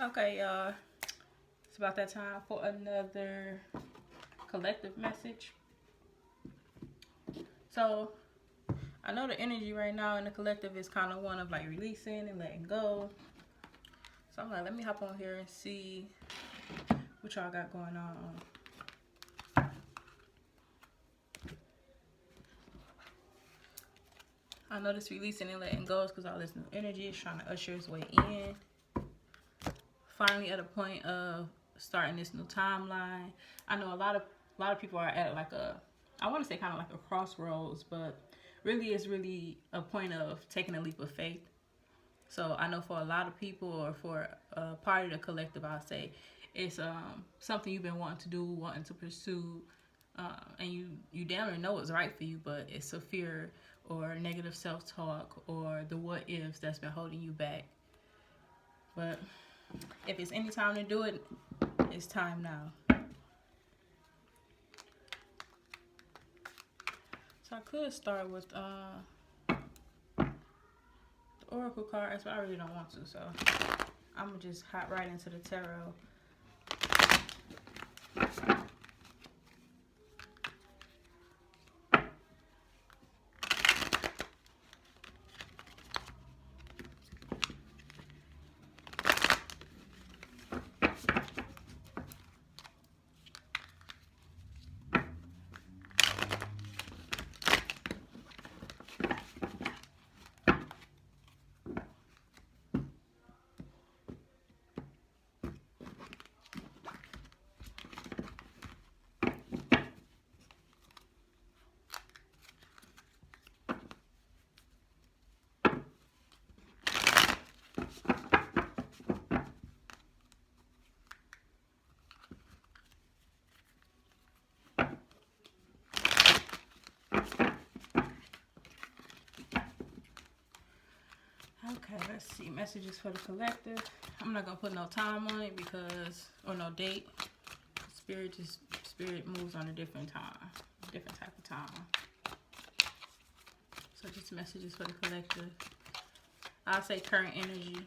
Okay, y'all. It's about that time for another collective message. So, I know the energy right now in the collective is kind of one of like releasing and letting go. So, I'm like, let me hop on here and see what y'all got going on. I know this releasing and letting go is because all this new energy is trying to usher its way in. Finally, at a point of starting this new timeline. I know a lot of people are at like a, I want to say kind of like a crossroads, but really it's really a point of taking a leap of faith. So I know for a lot of people, or for a part of the collective, I'll say it's something you've been wanting to do, wanting to pursue, and you damn near know it's right for you, but it's a fear or negative self-talk or the what ifs that's been holding you back. But if it's any time to do it, it's time now. So I could start with the Oracle cards, but I really don't want to, so I'm gonna just hop right into the tarot. Okay, let's see. Messages for the collective. I'm not gonna put no time on it because, or no date. Spirit moves on a different time, different type of time. So just messages for the collective. I'll say current energy.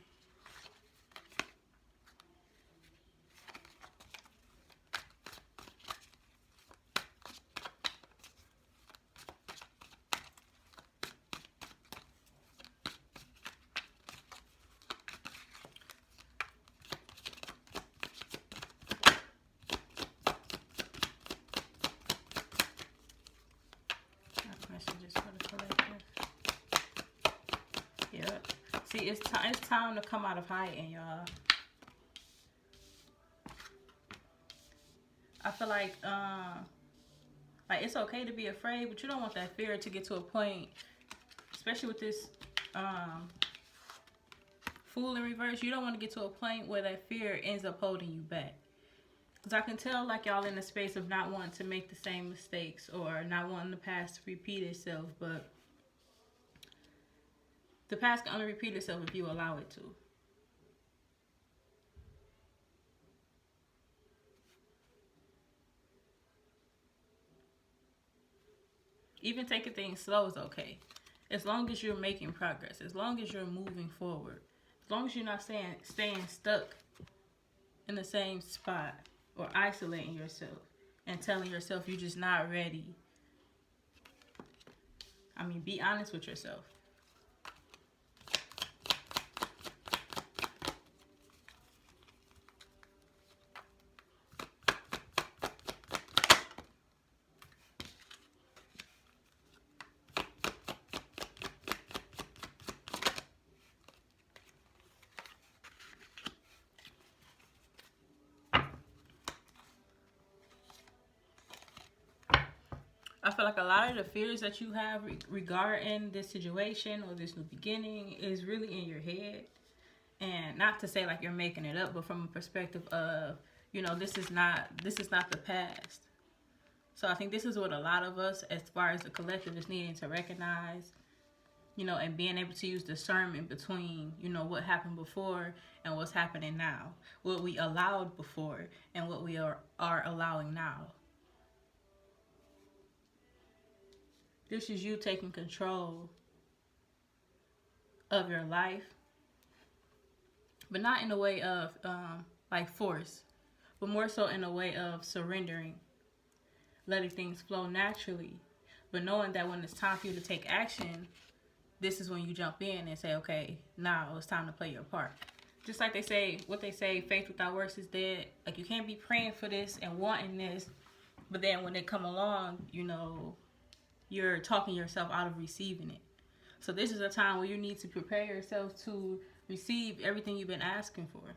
Messages for the collective. Yep. See, it's time to come out of hiding, y'all. I feel like it's okay to be afraid, but you don't want that fear to get to a point, especially with this Fool in reverse. You don't want to get to a point where that fear ends up holding you back. Because I can tell like y'all in the space of not wanting to make the same mistakes or not wanting the past to repeat itself, but the past can only repeat itself if you allow it to. Even taking things slow is okay. As long as you're making progress, as long as you're moving forward, as long as you're not staying stuck in the same spot or isolating yourself and telling yourself you're just not ready. I mean, be honest with yourself. I feel like a lot of the fears that you have regarding this situation or this new beginning is really in your head. And not to say like you're making it up, but from a perspective of, this is not the past. So I think this is what a lot of us, as far as the collective, is needing to recognize, and being able to use discernment between, what happened before and what's happening now. What we allowed before and what we are allowing now. This is you taking control of your life, but not in a way of like force, but more so in a way of surrendering, letting things flow naturally, but knowing that when it's time for you to take action, this is when you jump in and say, okay, now it's time to play your part. Just like they say, what they say, faith without works is dead. Like, you can't be praying for this and wanting this, but then when they come along, you know, you're talking yourself out of receiving it. So this is a time where you need to prepare yourself to receive everything you've been asking for.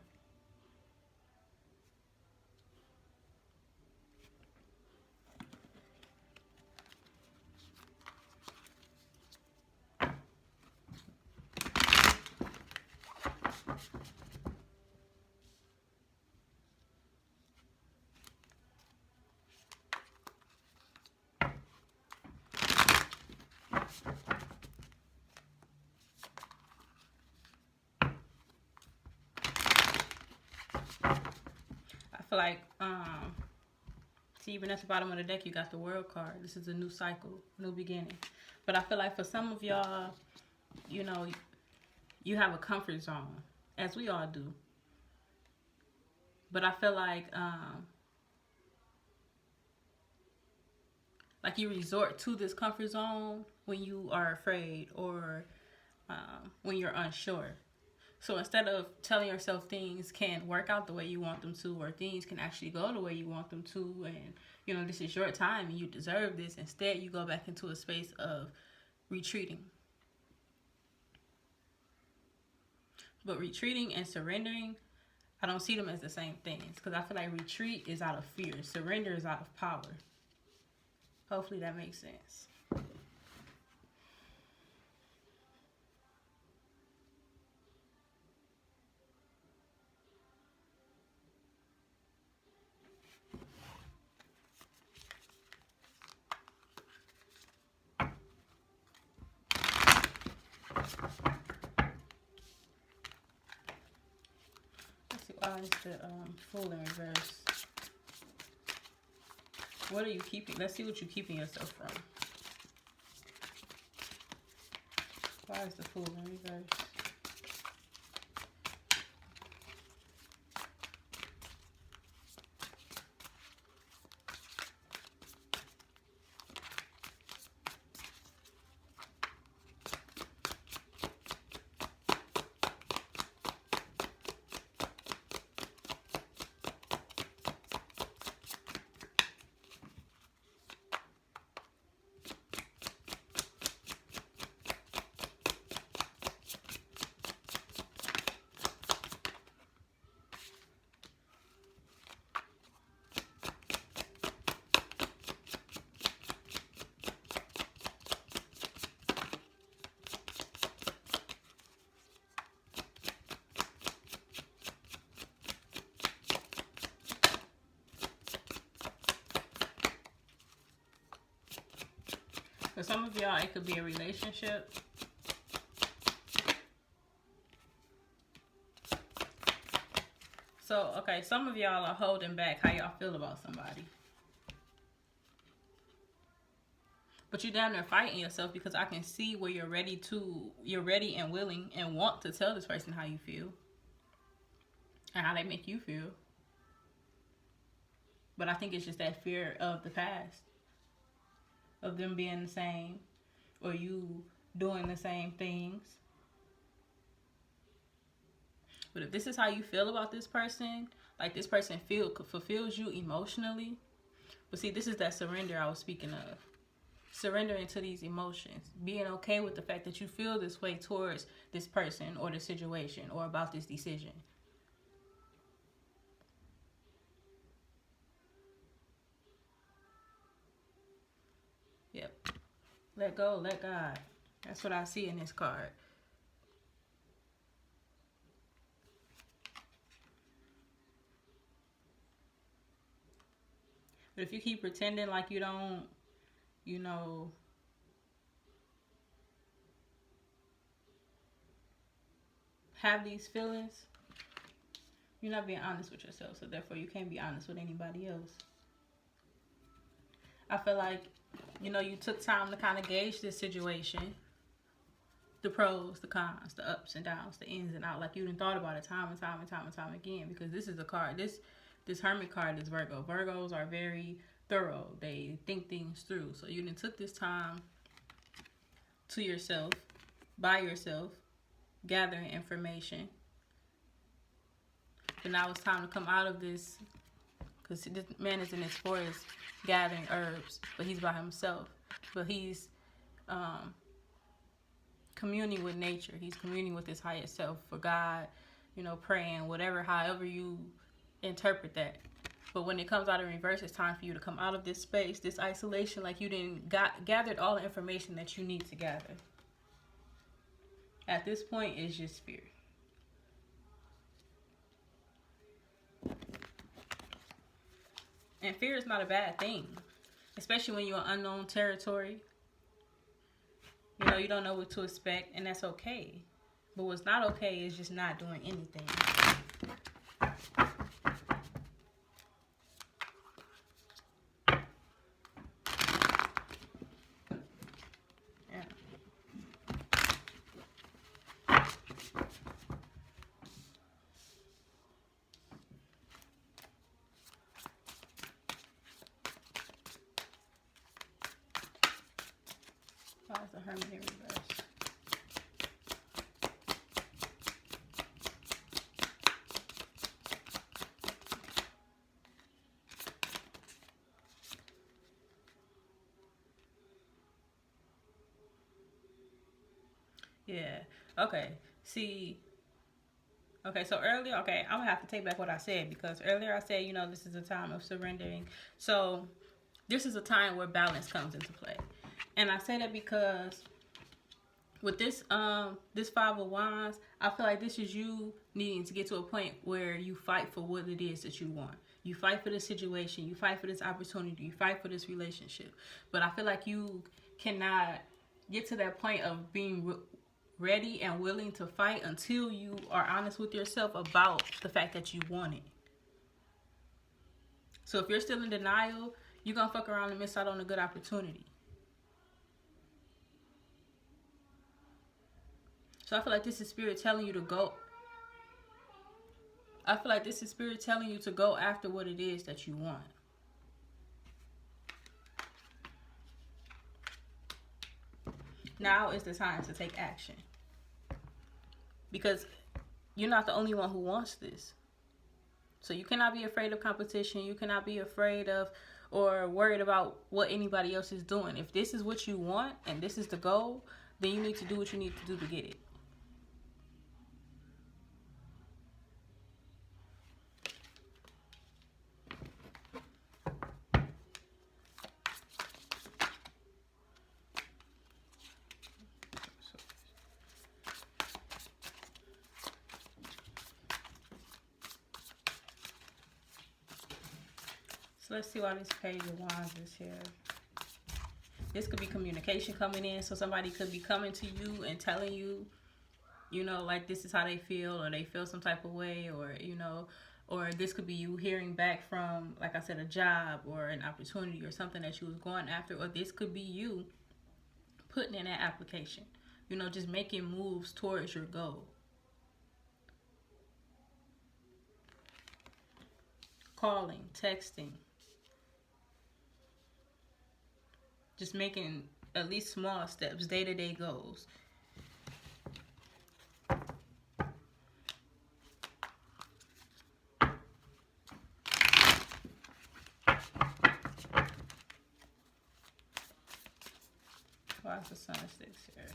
I feel like, see, even at the bottom of the deck, you got the World card. This is a new cycle, new beginning. But I feel like for some of y'all, you know, you have a comfort zone, as we all do. But I feel like you resort to this comfort zone when you are afraid or when you're unsure. So instead of telling yourself things can work out the way you want them to, or things can actually go the way you want them to, and, you know, this is your time and you deserve this, instead you go back into a space of retreating. But retreating and surrendering, I don't see them as the same things, because I feel like retreat is out of fear. Surrender is out of power. Hopefully that makes sense. Let's see, why is the Fool in reverse? What are you keeping? Let's see what you're keeping yourself from. Why is the Fool in reverse? For some of y'all, it could be a relationship. So, okay, some of y'all are holding back how y'all feel about somebody. But you're down there fighting yourself, because I can see where you're ready and willing and want to tell this person how you feel and how they make you feel. But I think it's just that fear of the past, of them being the same, or you doing the same things. But if this is how you feel about this person, like this person fulfills you emotionally. But see, this is that surrender I was speaking of. Surrendering to these emotions. Being okay with the fact that you feel this way towards this person or the situation or about this decision. Yep. Let go, let God. That's what I see in this card. But if you keep pretending like you don't, you know, have these feelings, you're not being honest with yourself. So therefore you can't be honest with anybody else. I feel like, you know, you took time to kind of gauge this situation. the pros, the cons, the ups and downs, the ins and outs. Like you done thought about it time and time and time and time again, because this is a card. This Hermit card is Virgo. Virgos are very thorough. They think things through. So you done took this time to yourself, by yourself, gathering information. But now it's time to come out of this, because this man is in his forest gathering herbs, but he's by himself. But he's communing with nature. He's communing with his higher self, for God, you know, praying, whatever, however you interpret that. But when it comes out in reverse, it's time for you to come out of this space, this isolation, like you didn't gathered all the information that you need to gather. At this point, it's just fear. And fear is not a bad thing, especially when you're in unknown territory. You know, you don't know what to expect, and that's okay. But what's not okay is just not doing anything. Yeah. Why is the Hermit in reverse? Yeah. Okay. See. Okay, so earlier, okay, I'm going to have to take back what I said, because earlier I said, you know, this is a time of surrendering. So this is a time where balance comes into play. And I say that because with this this Five of Wands, I feel like this is you needing to get to a point where you fight for what it is that you want. You fight for this situation, you fight for this opportunity, you fight for this relationship. But I feel like you cannot get to that point of being ready and willing to fight until you are honest with yourself about the fact that you want it. So if you're still in denial, you're going to fuck around and miss out on a good opportunity. So I feel like this is Spirit telling you to go. I feel like this is Spirit telling you to go after what it is that you want. Now is the time to take action. Because you're not the only one who wants this. So you cannot be afraid of competition. You cannot be afraid of or worried about what anybody else is doing. If this is what you want and this is the goal, then you need to do what you need to do to get it. So let's see why this Page of Wands is here. This could be communication coming in. So somebody could be coming to you and telling you, you know, like this is how they feel, or they feel some type of way, or, you know, or this could be you hearing back from, like I said, a job or an opportunity or something that you was going after. Or this could be you putting in that application, you know, just making moves towards your goal. Calling, texting. Just making at least small steps, day-to-day goals. Why is the Sun of Sticks here?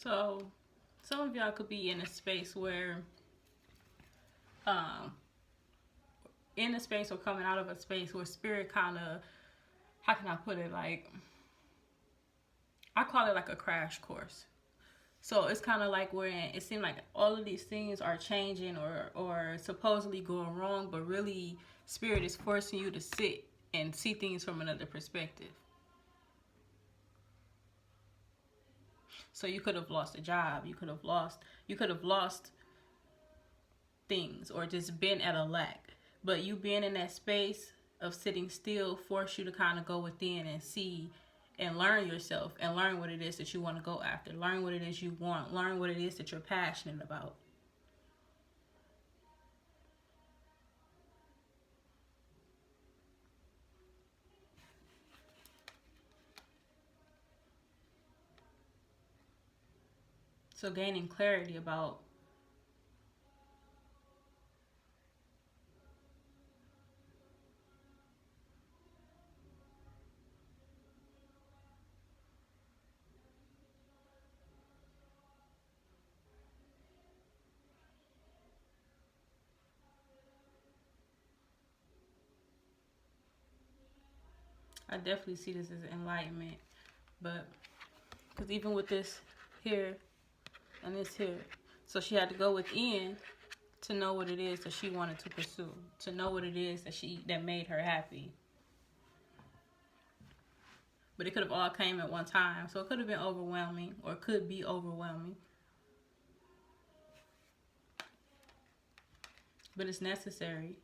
So some of y'all could be in a space where, in a space or coming out of a space where spirit kind of, how can I put it, like, I call it like a crash course. So it's kind of like where it seems like all of these things are changing or supposedly going wrong, but really spirit is forcing you to sit and see things from another perspective. So you could have lost a job, you could have lost things, or just been at a lack. But you being in that space of sitting still force you to kind of go within and see and learn yourself and learn what it is that you want to go after. Learn what it is you want. Learn what it is that you're passionate about. So gaining clarity about I definitely see this as enlightenment, but because even with this here and this here, so she had to go within to know what it is that she wanted to pursue, to know what it is that made her happy. But it could have all came at one time, so it could have been overwhelming, or could be overwhelming. But it's necessary.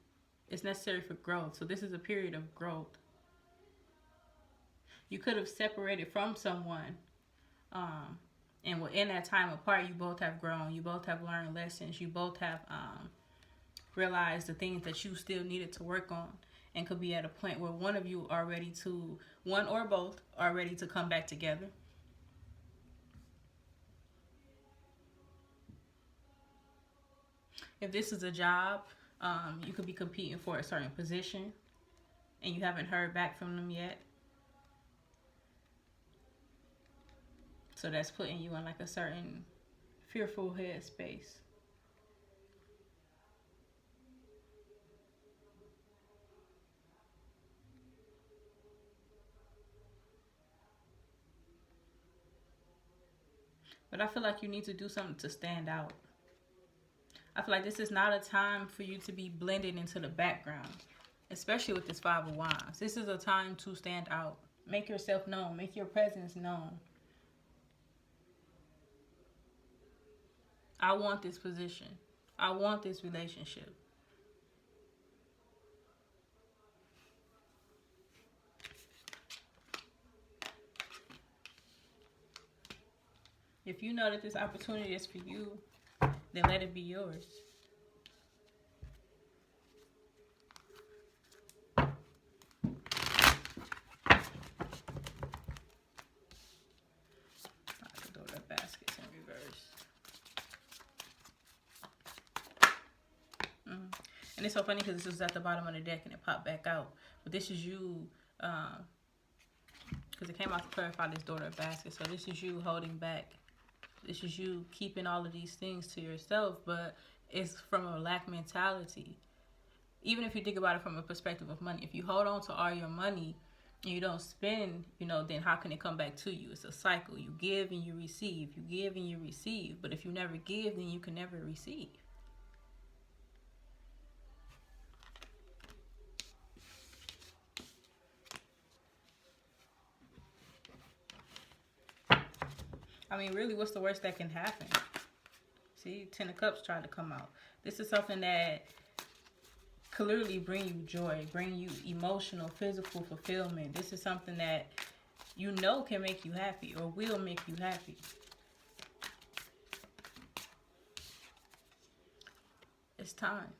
It's necessary for growth. So this is a period of growth. You could have separated from someone, and in that time apart, you both have grown. You both have learned lessons. You both have realized the things that you still needed to work on, and could be at a point where one or both are ready to come back together. If this is a job, you could be competing for a certain position, and you haven't heard back from them yet. So that's putting you in like a certain fearful headspace. But I feel like you need to do something to stand out. I feel like this is not a time for you to be blended into the background, especially with this Five of Wands. This is a time to stand out. Make yourself known. Make your presence known. I want this position. I want this relationship. If you know that this opportunity is for you, then let it be yours. I could throw that basket in reverse. And it's so funny because this was at the bottom of the deck and it popped back out. But this is you, because it came out to clarify this daughter of basket. So this is you holding back. This is you keeping all of these things to yourself, but it's from a lack mentality. Even if you think about it from a perspective of money, if you hold on to all your money and you don't spend, then how can it come back to you? It's a cycle. You give and you receive. You give and you receive. But if you never give, then you can never receive. I mean, really, what's the worst that can happen? See, 10 of Cups tried to come out. This is something that clearly bring you joy, bring you emotional, physical fulfillment. This is something that can make you happy or will make you happy. It's time.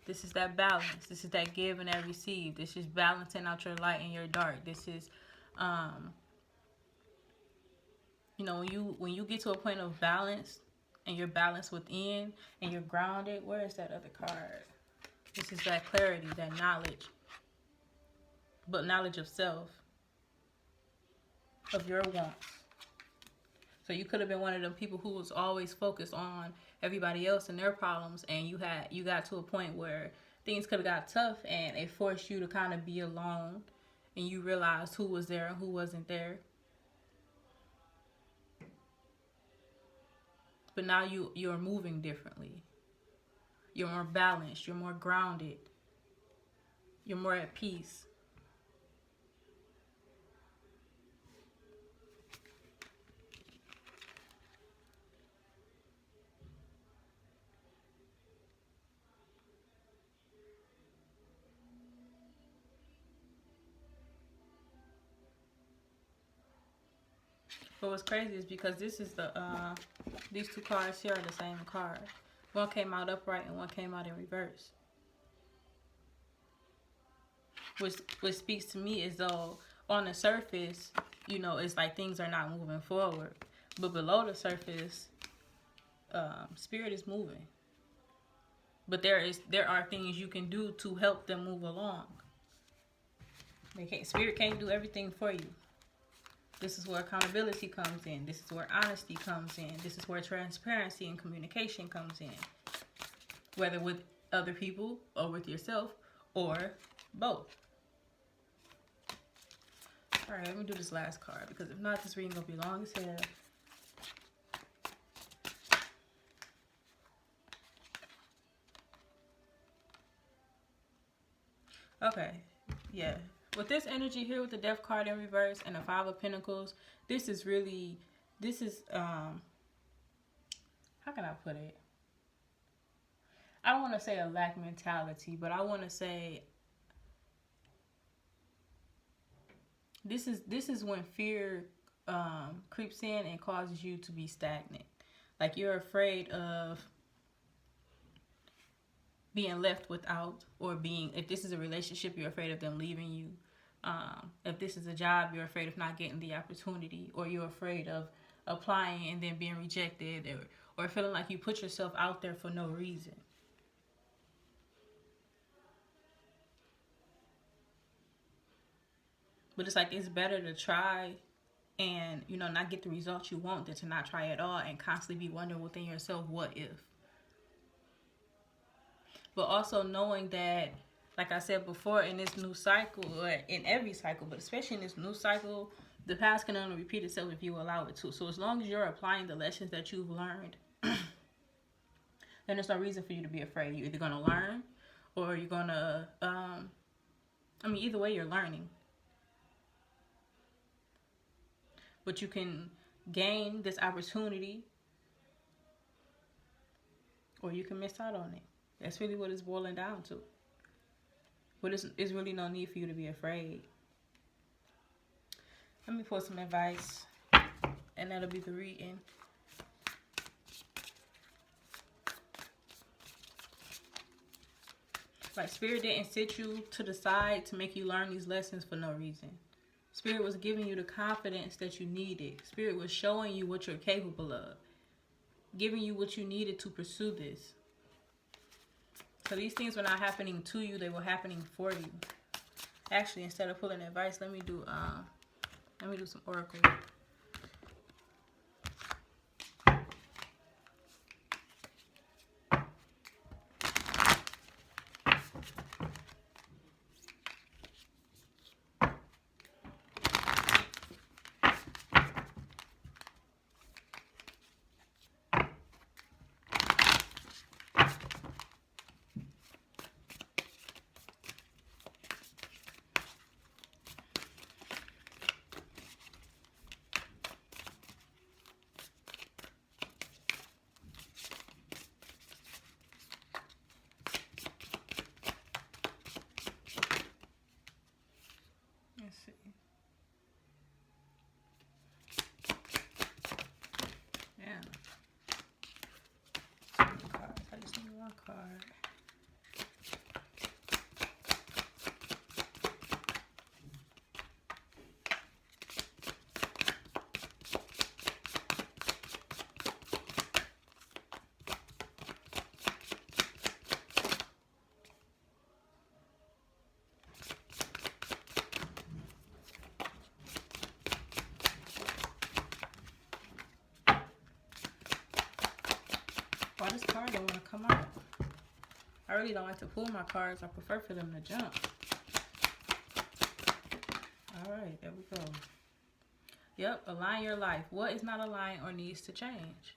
This is that balance. This is that give and that receive. This is balancing out your light and your dark. This is, when you get to a point of balance and you're balanced within and you're grounded. Where is that other card? This is that clarity, that knowledge. But knowledge of self, of your wants. So you could have been one of them people who was always focused on everybody else and their problems, and you got to a point where things could have got tough, and it forced you to kind of be alone, and you realized who was there and who wasn't there. But now you're moving differently. You're more balanced. You're more grounded. You're more at peace. But what's crazy is because this is the these two cards here are the same card. One came out upright and one came out in reverse. Which speaks to me as though on the surface, you know, it's like things are not moving forward. But below the surface, spirit is moving. But there are things you can do to help them move along. Spirit can't do everything for you. This is where accountability comes in. This is where honesty comes in. This is where transparency and communication comes in. Whether with other people or with yourself or both. Alright, let me do this last card because if not, this reading gonna be long as hell. Okay, yeah. With this energy here with the Death card in reverse and the Five of Pentacles, this is how can I put it? I don't want to say a lack mentality, but I want to say this is when fear creeps in and causes you to be stagnant. Like you're afraid of being left without, or if this is a relationship, you're afraid of them leaving you. If this is a job, you're afraid of not getting the opportunity, or you're afraid of applying and then being rejected, or feeling like you put yourself out there for no reason. But it's like it's better to try and, you know, not get the results you want than to not try at all and constantly be wondering within yourself, what if? But also knowing that, like I said before, in this new cycle, or in every cycle, but especially in this new cycle, the past can only repeat itself if you allow it to. So as long as you're applying the lessons that you've learned, then there's no reason for you to be afraid. You're either going to learn or you're going to, either way you're learning. But you can gain this opportunity or you can miss out on it. That's really what it's boiling down to. But it's really no need for you to be afraid. Let me pull some advice, and that'll be the reading. Like, Spirit didn't sit you to the side to make you learn these lessons for no reason. Spirit was giving you the confidence that you needed. Spirit was showing you what you're capable of. Giving you what you needed to pursue this. So these things were not happening to you, they were happening for you. Actually, instead of pulling advice, let me do some oracle. Why this card don't want to come out? I really don't like to pull my cards. I prefer for them to jump. Alright, there we go. Yep, align your life. What is not aligned or needs to change?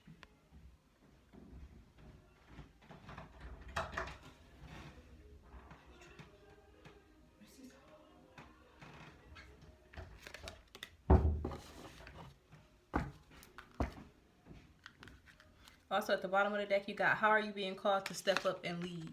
Also, at the bottom of the deck, you got, how are you being called to step up and lead?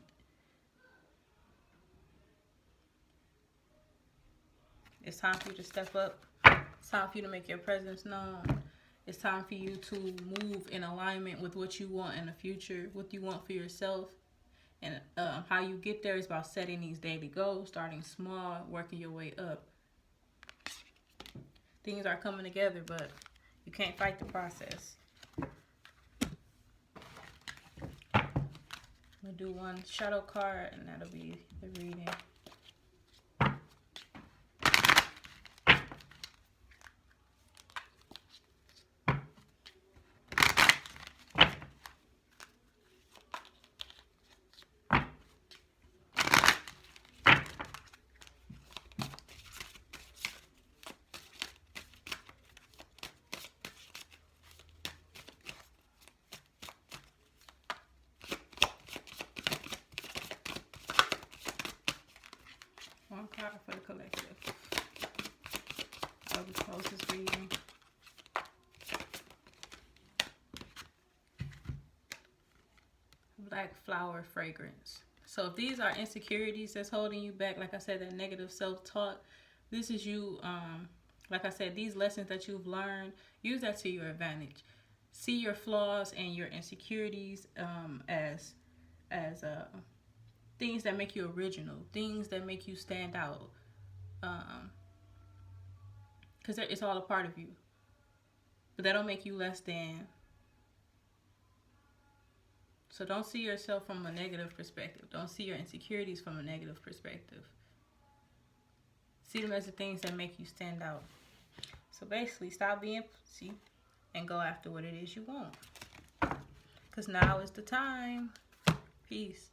It's time for you to step up. It's time for you to make your presence known. It's time for you to move in alignment with what you want in the future, what you want for yourself. And how you get there is about setting these daily goals, starting small, working your way up. Things are coming together, but you can't fight the process. We'll do one shadow card, and that'll be the reading. One card for the collective. I'll just close this reading. Black flower fragrance. So if these are insecurities that's holding you back, like I said, that negative self-talk, this is you, like I said, these lessons that you've learned, use that to your advantage. See your flaws and your insecurities as things that make you original, things that make you stand out, because it's all a part of you, but that don't make you less than. So don't see yourself from a negative perspective. Don't see your insecurities from a negative perspective. See them as the things that make you stand out. So basically, stop being pussy and go after what it is you want, because now is the time. Peace.